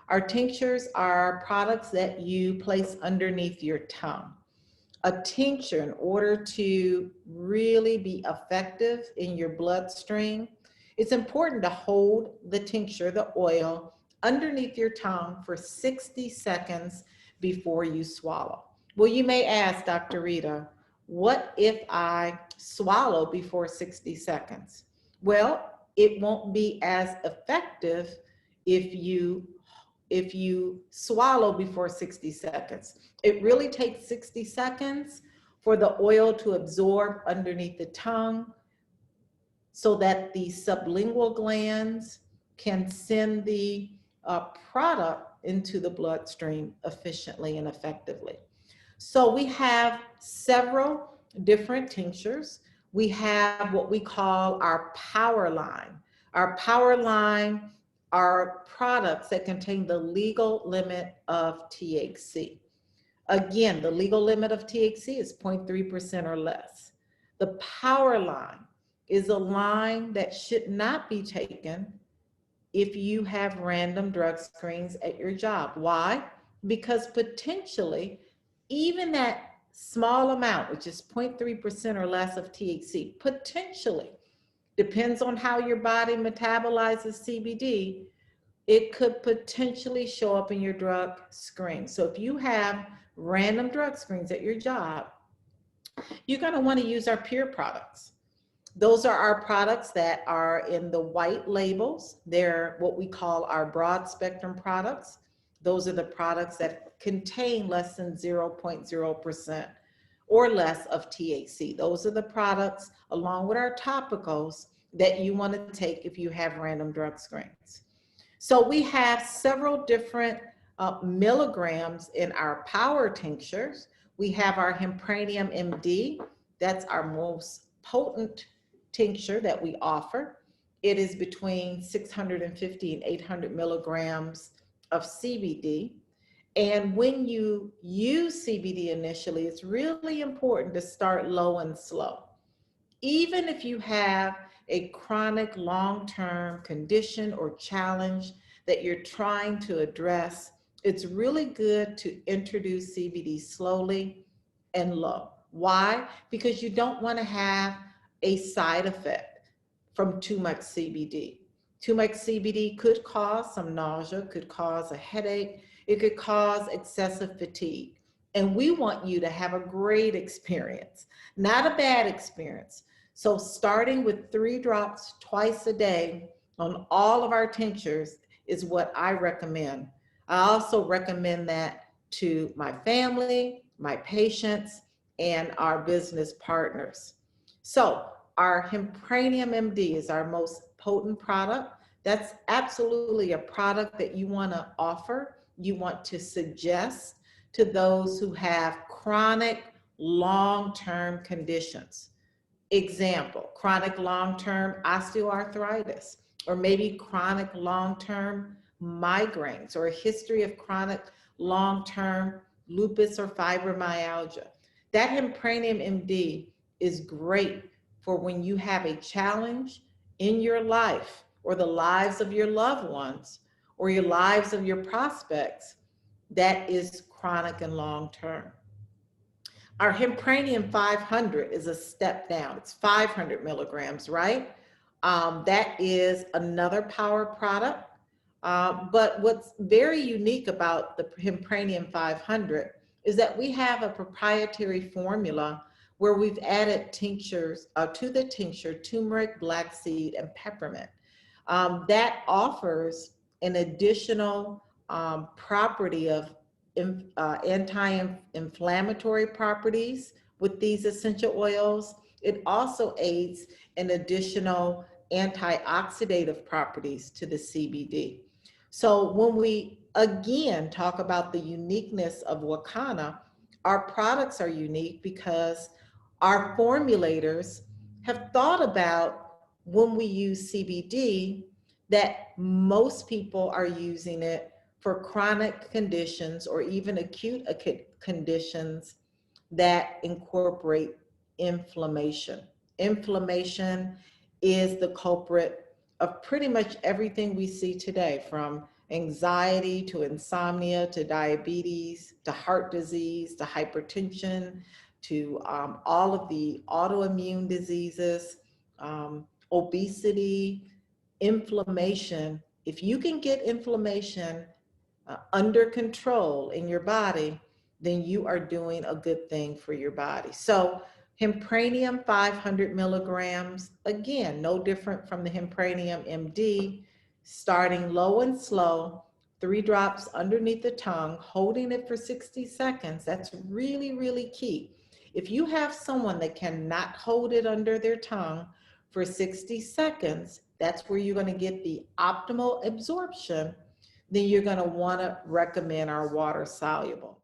Our tinctures are products that you place underneath your tongue. A tincture, in order to really be effective in your bloodstream, it's important to hold the tincture, the oil, underneath your tongue for 60 seconds before you swallow. Well, you may ask, Dr. Rita, what if I swallow before 60 seconds? Well, it won't be as effective if you swallow before 60 seconds. It really takes 60 seconds for the oil to absorb underneath the tongue so that the sublingual glands can send the product into the bloodstream efficiently and effectively. So we have several different tinctures. We have what we call our power line. Our power line are products that contain the legal limit of THC. Again, the legal limit of THC is 0.3% or less. The power line is a line that should not be taken if you have random drug screens at your job. Why? Because potentially, even that small amount, which is 0.3% or less of THC, potentially, depends on how your body metabolizes CBD, it could potentially show up in your drug screen. So if you have random drug screens at your job, you're going to want to use our Pure products. Those are our products that are in the white labels. They're what we call our broad spectrum products. Those are the products that contain less than 0.0% or less of THC. Those are the products, along with our topicals, that you want to take if you have random drug screens. So we have several different milligrams in our power tinctures. We have our Hempranium MD. That's our most potent tincture that we offer. It is between 650 and 800 milligrams of CBD. And when you use CBD initially, it's really important to start low and slow. Even if you have a chronic long-term condition or challenge that you're trying to address, it's really good to introduce CBD slowly and low. Why? Because you don't want to have a side effect from too much CBD. Too much CBD could cause some nausea, could cause a headache, it could cause excessive fatigue. And we want you to have a great experience, not a bad experience. So starting with 3 drops twice a day on all of our tinctures is what I recommend. I also recommend that to my family, my patients, and our business partners. So our Hempranium MD is our most potent product. That's absolutely a product that you want to offer, you want to suggest to those who have chronic long-term conditions. Example, chronic long-term osteoarthritis, or maybe chronic long-term migraines, or a history of chronic long-term lupus or fibromyalgia. That Hempranium MD is great for when you have a challenge in your life or the lives of your loved ones or your lives of your prospects that is chronic and long-term. Our Hempranium 500 is a step down. It's 500 milligrams, right? That is another power product. But what's very unique about the Hempranium 500 is that we have a proprietary formula where we've added tinctures to the tincture, turmeric, black seed, and peppermint. That offers an additional property of anti-inflammatory properties with these essential oils. It also aids in additional antioxidative properties to the CBD. So when we again talk about the uniqueness of Wakana, our products are unique because our formulators have thought about when we use CBD that most people are using it for chronic conditions or even acute conditions that incorporate inflammation. Inflammation is the culprit of pretty much everything we see today, from anxiety to insomnia to diabetes to heart disease to hypertension to all of the autoimmune diseases, obesity, inflammation. If you can get inflammation under control in your body, then you are doing a good thing for your body. So Hempranium 500 milligrams, again, no different from the Hempranium MD, starting low and slow, 3 drops underneath the tongue, holding it for 60 seconds. That's really, really key. If you have someone that cannot hold it under their tongue for 60 seconds, that's where you're going to get the optimal absorption. Then you're going to want to recommend our water soluble.